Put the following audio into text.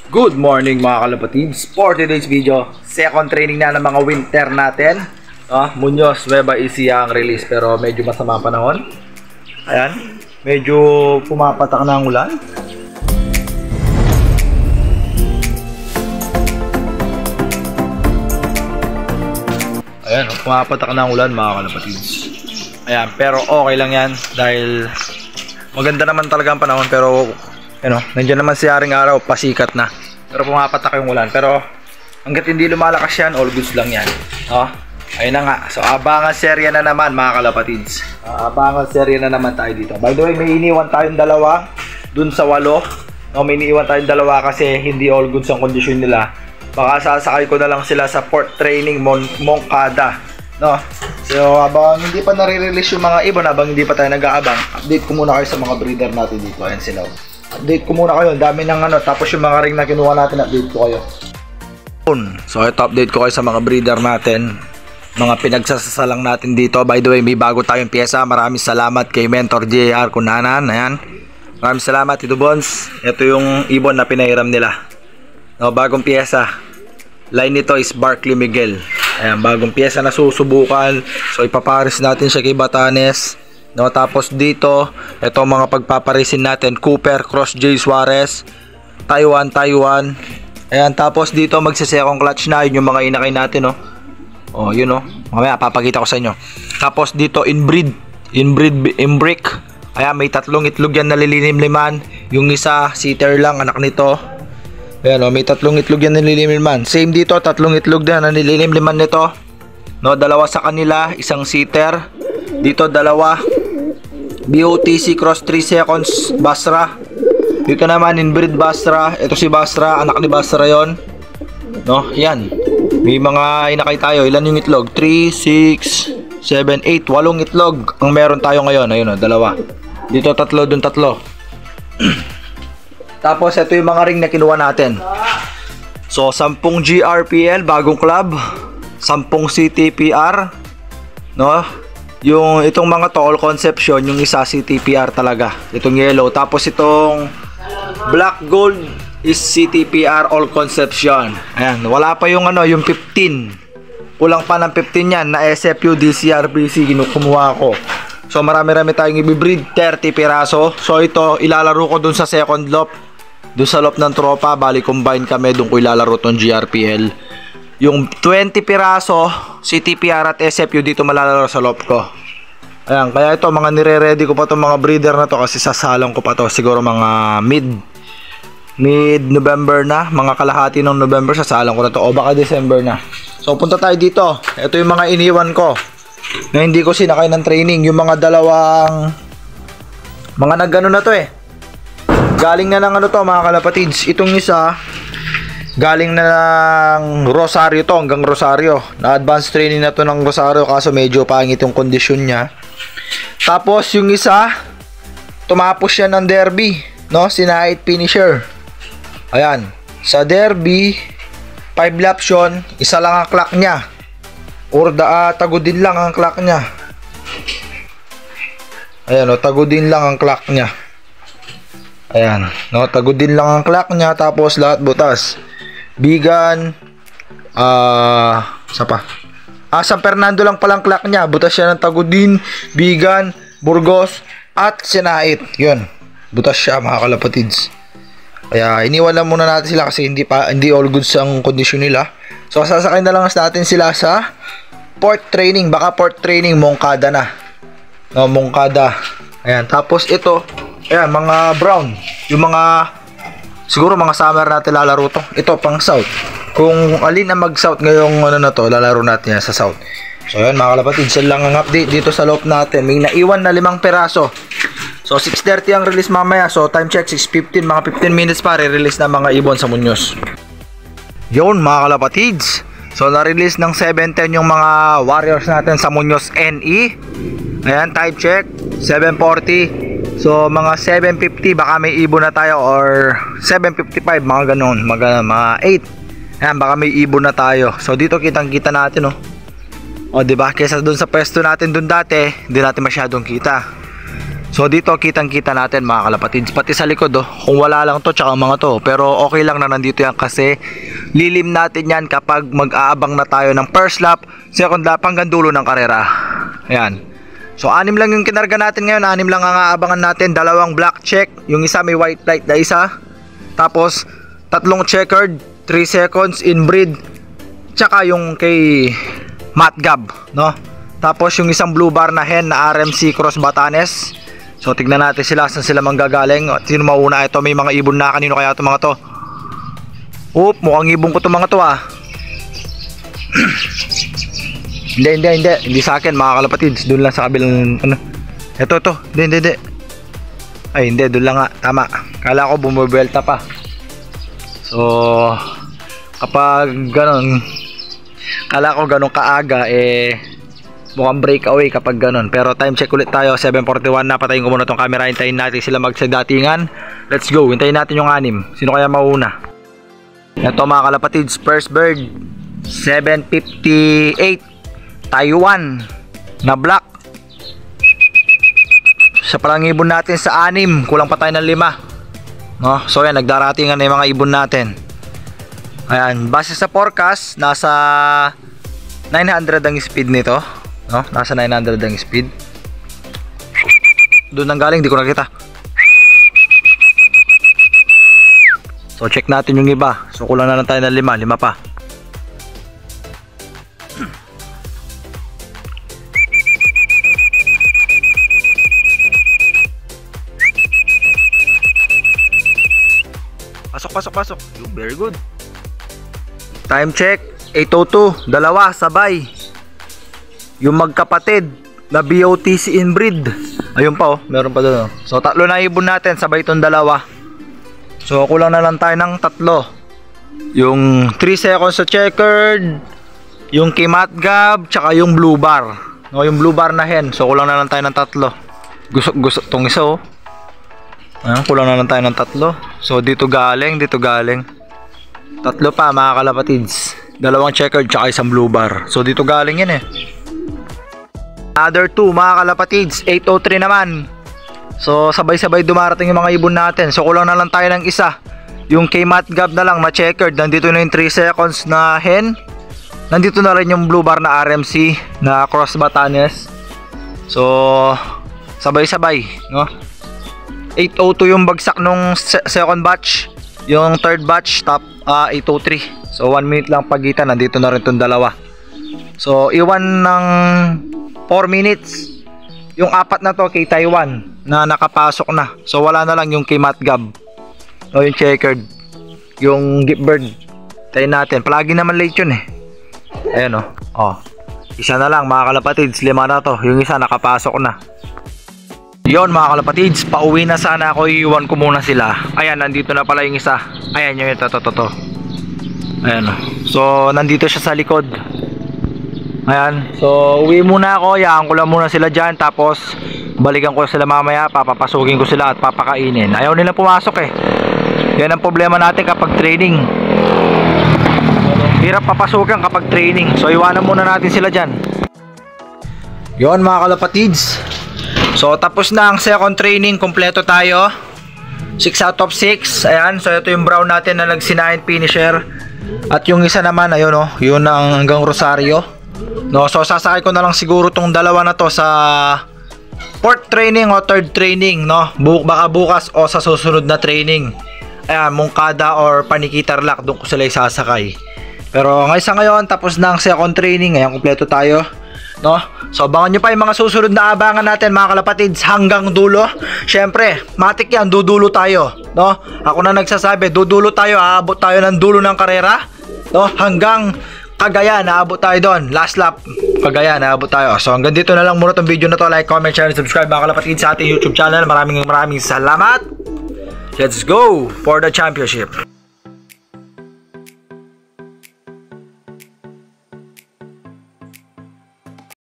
Good morning mga kalapatids. For today's video, second training na ng mga winter natin. Muñoz, Nueva Ecija ang release pero medyo masama ang panahon. Ayan, medyo pumapatak na ang ulan. Ayan, pumapatak na ang ulan mga kalapatids. Ayan, pero okay lang yan dahil maganda naman talaga ang panahon pero nandiyan naman si Haring Araw, pasikat na. Pero pumapatak yung ulan. Pero hanggat hindi lumalakas yan, all goods lang yan. Ayun na nga. So abangan serya na naman mga kalapatids. Abangan serya na naman tayo dito. By the way, may iniwan tayong dalawa dun sa 8. May iniwan tayong dalawa kasi hindi all goods ang kondisyon nila. Baka sasakay ko na lang sila sa port training Moncada. So habang hindi pa nare-release yung mga ibon, habang hindi pa tayo nag-aabang, update ko muna kayo sa mga breeder natin dito. Ayan sila. Update ko muna kayo, dami ng tapos yung mga ring na kinuha natin, update ko kayo. So ito, update ko kayo sa mga breeder natin, mga pinagsasalang natin dito. By the way, may bago tayong pyesa. Maraming salamat kay Mentor JR Kunanan. Ayan, maraming salamat Tito Bones. Ito yung ibon na pinahiram nila. Bagong pyesa. Line nito is Barkley Miguel. Ayan, bagong pyesa na susubukan. So ipapares natin siya kay Batanes. Tapos dito, ito mga pagpaparisin natin, Cooper Cross J Suarez, Taiwan. Ayan, tapos dito magse-second clutch na, yun yung mga inakay natin, mamaya papakita ko sa inyo. Tapos dito inbreed ayan, may 3 itlog yan nalilimliman. Yung isa sitter lang, anak nito. Ayan, may 3 itlog yan nalilimliman. Same dito, 3 itlog din na nililimliman nito. Dalawa sa kanila, isang sitter. Dito 2 BOTC Cross 3 seconds Basra. Dito naman inbreed Basra. Ito si Basra, anak ni Basra yon. Yan. May mga inakay tayo. Ilan yung itlog? 3, 6, 7, 8, 8 itlog ang meron tayo ngayon. Ayun 2. Dito 3, dun 3. Tapos ito yung mga ring na kinuha natin. So 10 GRPL, bagong club. 10 CTPR. Yung itong mga to, all conception, yung isa CTPR talaga, itong yellow. Tapos itong black gold is CTPR all conception. Ayan, wala pa yung yung 15. Kulang pa ng 15 yan na SFU DCRBC kumuha ko. So marami-rami tayong i-breed, 30 piraso. So ito ilalaro ko dun sa second loft, dun sa loft ng tropa. Bali combine kami, dun ko ilalaro tong GRPL. Yung 20 piraso CTPR at SFU dito malalaro sa loft ko. Ayan, kaya ito mga nire-ready ko pa itong mga breeder na to kasi sasalang ko pa to siguro mga mid-November na, mga kalahati ng November sasalang ko na to, o baka December na. So punta tayo dito. Ito yung mga iniwan ko na hindi ko sinakay ng training. Yung mga dalawang mga nagano na to galing na ng to mga kalapatids. Itong isa galing na ng Rosario to, hanggang Rosario. Na-advanced training na to ng Rosario kaso medyo pangit yung kondisyon niya. Tapos yung isa, tumapos siya ng Derby, sinahit finisher. Ayan, sa Derby 5 laps yun, isa lang ang clock niya. Tagudin lang ang clock niya. Ayan, tagudin lang ang clock niya. Ayan, tagudin lang ang clock niya, tapos lahat butas. Bigan, San Fernando lang palang clock niya. Butas siya ng Tagudin, Bigan, Burgos at Sinait. Yun, butas siya mga kalapatids. Kaya iniwan lang muna natin sila kasi hindi all goods ang kondisyon nila. So sasakay na lang natin sila sa port training. Baka port training Moncada na. Moncada. Ayan, tapos ito, ayan, mga brown. Yung mga siguro mga summer natin lalaro to. Ito pang south. Kung alin na mag-south ngayong lalaro natin yan sa south. So yun mga kalapatids, yan lang ang update dito sa loop natin. May naiwan na 5 peraso. So 6:30 ang release mamaya. So time check 6:15, mga 15 minutes pa re-release na mga ibon sa Muñoz. Yun mga kalapatids. So na-release ng 7:10 yung mga warriors natin sa Muñoz NE. Ayan, time check 7:40. So mga 7:50 baka may ibon na tayo, or 7:55 mga ganun, mga 8. Ayan, baka may ibon na tayo. So dito kitang-kita natin diba? Kaysa doon sa pwesto natin doon dati, hindi natin masyadong kita. So So dito kitang-kita natin mga kalapatids, pati sa likod kung wala lang to tsaka mga to, pero okay lang na nandito yan kasi lilim natin yan kapag mag-aabang na tayo ng first lap, second lap hanggang dulo ng karera. Ayan. So 6 lang yung kinarga natin ngayon, 6 lang ang aabangan natin, 2 black check, yung isa may white light na isa, tapos 3 checkered, 3 seconds inbreed, tsaka yung kay Matt Gab, no? Tapos yung isang blue bar na hen na RMC Cross Batanes. So tignan natin sila, saan sila manggagaling at sino mauna. Ito may mga ibon na, kanino kaya ito mga to? Oop, mukhang ibon ko ito mga to Hindi sa akin mga kalapatids, doon lang sa kabilang ano. Ito, hindi. Ay hindi, doon lang nga, tama. Kala ko bumibelta pa. So kapag ganon, kala ko ganon kaaga mukhang breakaway kapag ganon. Pero time check ulit tayo, 7:41 na. Patayin ko muna tong camera, hintayin natin sila magsigdatingan. Let's go, hintayin natin yung 6. Sino kaya mauna? Ito mga kalapatids, first bird 7:58 Taiwan na black. Sa palang ibon natin sa 6, kulang pa tayo ng 5, no? So yan, nagdaratingan na yung mga ibon natin. Ayan, base sa forecast, nasa 900 ang speed nito, no? Nasa 900 ang speed. Doon nang galing, di ko nakita. So check natin yung iba. So kulang na lang tayo ng 5 pa. Pasok. Very good. Time check 8:02, 2 sabay. Yung magkapatid na BOTC inbreed. Ayun pa meron pa doon. So 3 na ibon natin sabay itong 2. So kulang na lang tayo ng 3. Yung 3 seconds sa checkered, yung kay Matt Gab, tsaka yung blue bar. No, yung blue bar na hen. So kulang na lang tayo ng 3. Gusto tong isa Ayan, kulang na lang tayo ng 3. So dito galing. 3 pa mga kalapatids. 2 checkered tsaka isang blue bar. So dito galing yan Other 2 mga kalapatids, 8:03 naman. So sabay-sabay dumarating yung mga ibon natin. So kulang na lang tayo ng isa. Yung kay Matt Gab na lang na checkered. Nandito na yung 3 seconds na hen. Nandito na rin yung blue bar na RMC na Cross Batanes. So sabay-sabay, no? 8:02 yung bagsak nung second batch. Yung third batch top 8:03. So 1 minute lang pagitan, nandito na rin itong 2. So iwan ng 4 minutes yung 4 na to kay Taiwan na nakapasok na. So wala na lang yung kay Matt Gab o yung checkered, yung gift bird. Tayo natin, palagi naman late yun Ayan isa na lang mga kalapatids, 5 na to. Yung isa nakapasok na. Yon mga kalapatids, pauwi na sana ako, iiwan ko muna sila. Ayan, nandito na pala yung isa. Ayan yung ito. Ayan So nandito siya sa likod. Ayan, so uwi muna ako, yaan ko lang muna sila dyan. Tapos balikan ko sila mamaya, papapasukin ko sila at papakainin. Ayaw nilang pumasok Yan ang problema natin kapag training. Hirap papasukan kapag training. So iwanan muna natin sila dyan. Yon mga kalapatids, so tapos na ang second training, kompleto tayo. 6 out of 6. Ayan, so ito yung brown natin na nagsinahin finisher. At yung isa naman, ayun yun ang hanggang Rosario. No, so sasakay ko na lang siguro tong 2 na to sa 4th training o 3rd training, no? Baka bukas o sa susunod na training. Ayan, Moncada or Panikitarlac, doon ko sila isasakay. Pero ngayon tapos na ang second training. Ayan, kompleto tayo, no? So abangan nyo pa yung mga susunod na abangan natin mga kalapatids hanggang dulo. Syempre, matik yan, dudulo tayo, no? Ako na nagsasabi, dudulo tayo, aabot tayo ng dulo ng karera, no? Hanggang Cagayan, naabot tayo doon. Last lap, Cagayan, naabot tayo. So hanggang dito na lang muna tong video na to. Like, comment, share, and subscribe mga kalapatids sa ating YouTube channel. Maraming salamat. Let's go for the championship.